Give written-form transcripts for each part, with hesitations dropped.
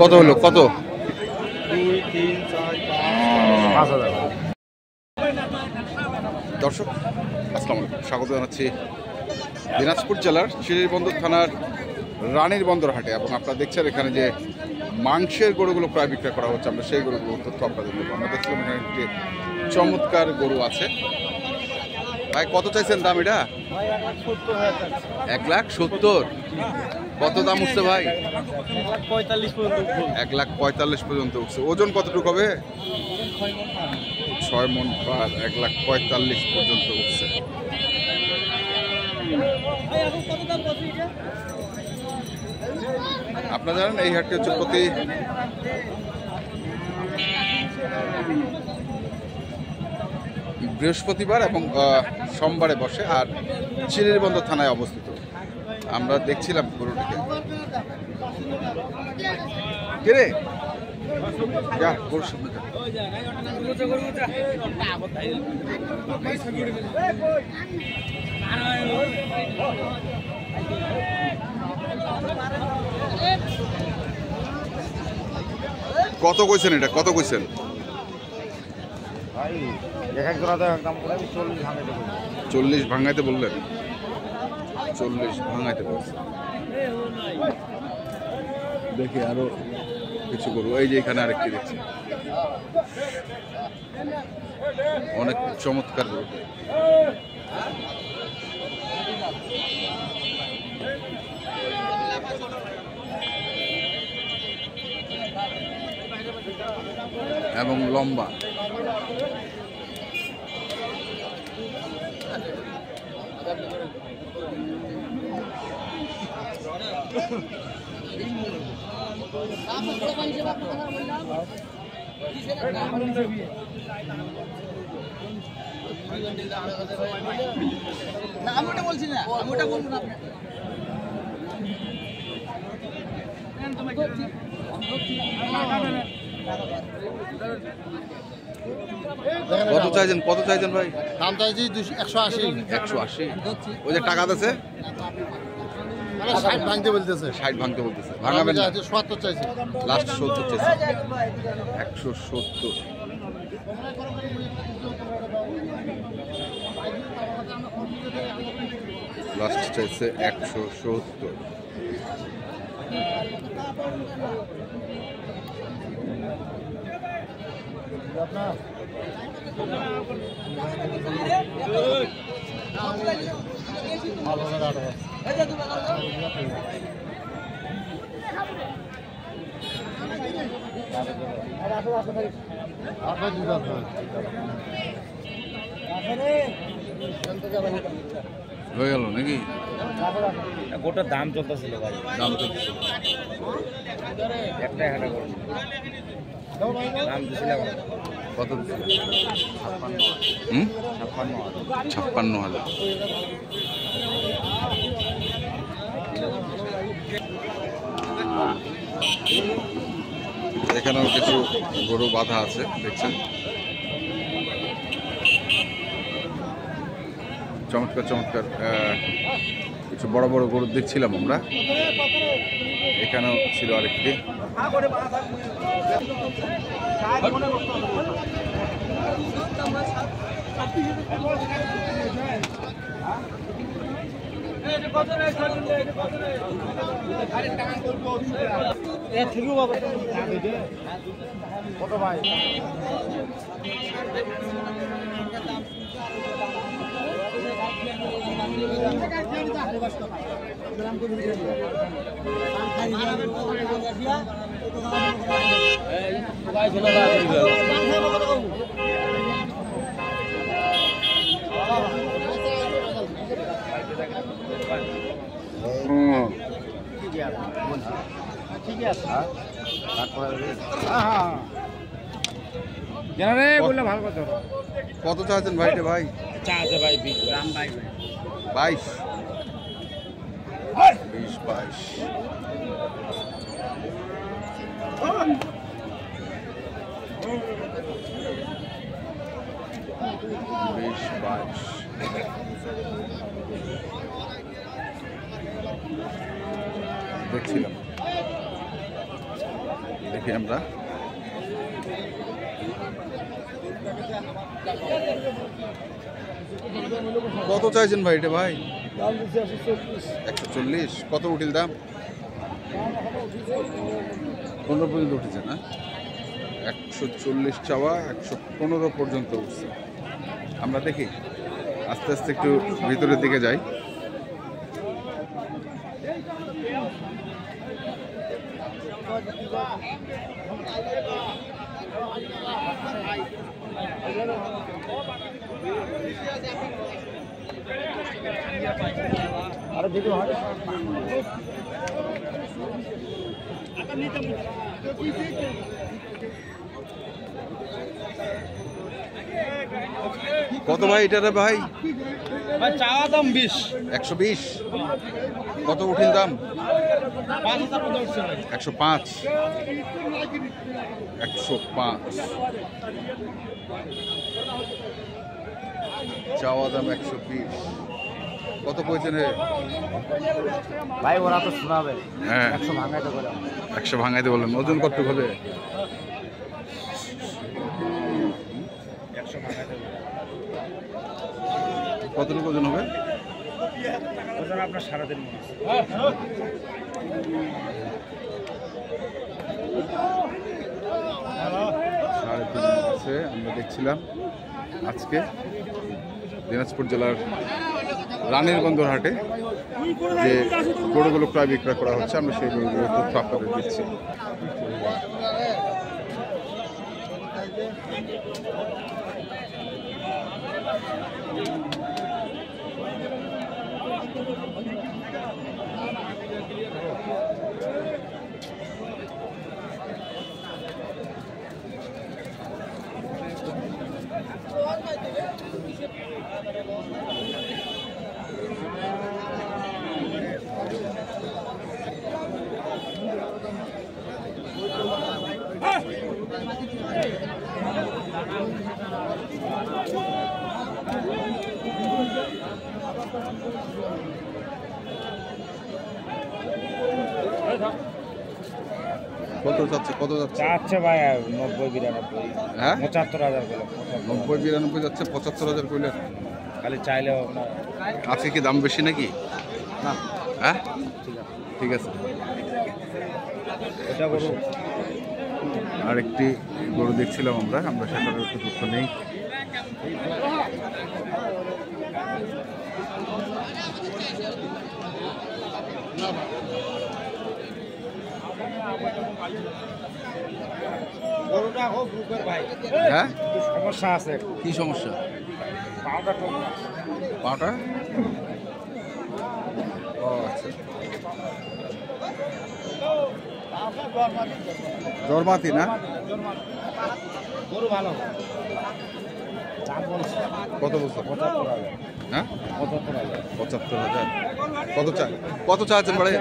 কত হলো কত? দর্শক আসসালামু আলাইকুম, স্বাগত জানাচ্ছি দিনাজপুর জেলার শ্রীবন্দর থানার রানীর বন্দর হাটে। এবং আপনারা দেখছেন এখানে যে মাংসের গরুগুলো প্রায় বিক্রয় করা হচ্ছে, আমরা সেই গরুগুলো তথ্য আপনাদের দেবো। আমরা দেখছিলাম এখানে একটি চমৎকার গরু আছে। ভাই কত চাইছেন দাম? এটা 1,70,000। কত দাম উঠছে ভাই? 1,45,000 পর্যন্ত উঠছে। ওজন কতটুকু হবে? 6 মণ পার, 1,45,000 পর্যন্ত উঠছে। আপনারা জানেন এই হাটটি হচ্ছে প্রতি বৃহস্পতিবার এবং সোমবারে বসে, আর শ্রীবন্দর থানায় অবস্থিত। আমরা দেখছিলাম গরুটিকে। কে রে যা গরুর সামনে যা। কত কইছেন এটা? কত কইছেন? 40 ভাঙাইতে বললেন? 40 ভাঙাইতে বলছেন। দেখি আরো কিছু গরু। এই যে এখানে আরেকটি দেখছি, অনেক চমৎকার গরু। এবং লম্বা। আমি ওটা বলছি না, আমি ওটা বলবো না। কত চাইছেন? কত চাইছেন ভাই? দাম চাইছি 180। 180? ওই যে টাকা আছে 60 ভাঙতে বলতেছে। 60 ভাঙতে বলতেছে। ভাঙাবেন না? 70 চাইছি। লাস্ট 70 চাইছে। 170। লাস্ট চাইছে 170। হয়ে গেল নাকি? গোটার দাম চলতেছিল ভাই, দাম চলতেছিল। একটাই হাঁটা করে দাম দিয়েছিলাম। কত দিচ্ছিল? 56,000। 56,000। এখানেও কিছু গরু বাঁধা আছে, দেখছেন। চমৎকার চমৎকার কিছু বড় বড় গরু দেখছিলাম আমরা। এখানেও ছিল আরেকটি। কত ভাই? ঠিক আছে। বললে ভালো কথা। কত চাচ্ছেন ভাইটা ভাই? চা আছে ভাই 20 গ্রাম ভাই। 22 20-22। দেখছিলাম। দেখি আমরা কত চাইছেন ভাই এটা ভাই? 140। কত উঠিল দাম? 15 পর্যন্ত উঠেছে না? 140 চাওয়া, 115 পর্যন্ত উঠছে। আমরা দেখি আস্তে আস্তে একটু ভিতরের দিকে যাই। কত ভাই এটা রে ভাই? চাওয়া দাম 20। 120। কত উঠিল দাম? 5,000 পর্যন্ত উঠছে ভাই। 105। 105 চাওয়া দাম 120। কত কইছেন রে ভাই ওরা তো শোনাবে। হ্যাঁ 100 ভাঙাইতে বললাম। 100 ভাঙাইতে বললেন। ওজন কত হবে? 100 ভাঙাইতে হবে। কতটুকু ওজন হবে? ওজন আপনার 3.5 মণ আছে। 3.5 আছে। আমরা দেখছিলাম আজকে দিনাজপুর জেলার রানীর বন্দর হাটে যে গরুগুলো প্রায় বিক্রয় করা হচ্ছে, আমরা সেই গরুগুলোর তথ্য আপনাদের দিচ্ছি। কত যাচ্ছে? কত যাচ্ছে? চাচ্ছে ভাই 90-92। হ্যাঁ 75,000 বলে। 90-92 যাচ্ছে। 75,000 কইলেন। খালি চাইলেও না। আজকে কি দাম বেশি নাকি? না হ্যাঁ ঠিক ঠিক আছে। আছে। এটা গরু আরেকটি গরু দেখছিলাম আমরা সেটার একটু তথ্য নেই। গরুটা হোক বুকের ভাই। হ্যাঁ একটু সমস্যা আছে। কি সমস্যা? পাউডার টক না। পাটা? ও আচ্ছা। জরমাতি না? গরু ভালো। দাম বলছে কত বলছো? 75,000। হ্যাঁ 75,000। 75,000। কত চাচ্ছেন বাড়ে?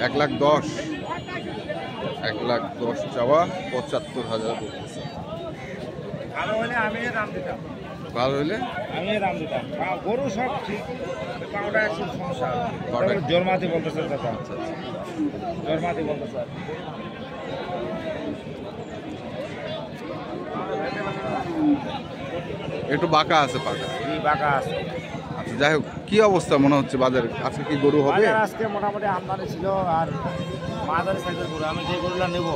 1,10,000। 1,10,000 চাওয়া, 75,000 বলতেছে। ভালো হলে আমি দাম দিতাম। ভালো হইলে আমি দাম দিতাম। গরু সব ঠিক, পাউডার একটু সমস্যা। পাউডার। জরমাতি বলতেছে দাদা। আচ্ছা আচ্ছা। জরমাতি বলতেছে। একটু বাঁকা আছে পাটা। এই বাঁকা আছে। আচ্ছা যাই হোক, কি অবস্থা মনে হচ্ছে বাজারে? আজকে কি গরু হবে? বাজার আজকে মোটামুটি আমদানি ছিল, আর মাঝারি সাইজের গরু। আমি যে গরুটা নেবো,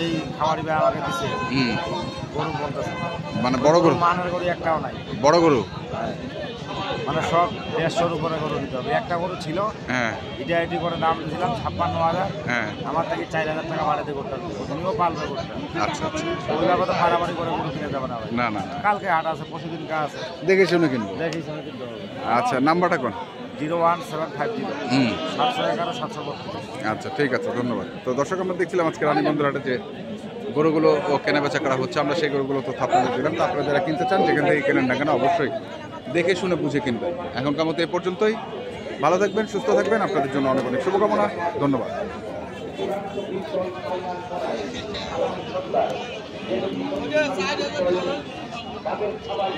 এই খামারি ভাই আমাকে দিচ্ছে, হুম গরু বলতেছে মানে বড় গরু? মানের গরু একটাও নাই। বড় গরু? মানে সব 150-র উপরে গরু দিতে হবে। একটা গরু ছিল, হ্যাঁ এটি করে দাম দিয়েছিলাম 56,000। হ্যাঁ আমার থেকে 4,000 টাকা বাড়াতে করতে হবে। তুমিও পালবে করতে। আচ্ছা আচ্ছা। ওগুলো তো মারামারি করে গরু কিনে যাবে না ভাই। না না না, কালকে হাট আছে, পরশুদিন কা আছে, দেখে শুনে কিনবো। দেখি শুনে কিনতে হবে। আচ্ছা নাম্বারটা কোন? 01750 হুম 711 732। আচ্ছা ঠিক আছে, ধন্যবাদ। তো দর্শক আমরা দেখছিলাম আজকে রানীবন্দর হাটে যে গরুগুলো কেনা বেচা করা হচ্ছে, আমরা সেই গরুগুলো তো আপনাদের দিলাম। তো আপনারা যারা কিনতে চান যেখান থেকে কেনেন না কেন অবশ্যই দেখে শুনে বুঝে কিনবেন। এখনকার মতো এ পর্যন্তই। ভালো থাকবেন, সুস্থ থাকবেন, আপনাদের জন্য অনেক অনেক শুভকামনা। ধন্যবাদ। তাদের সবাই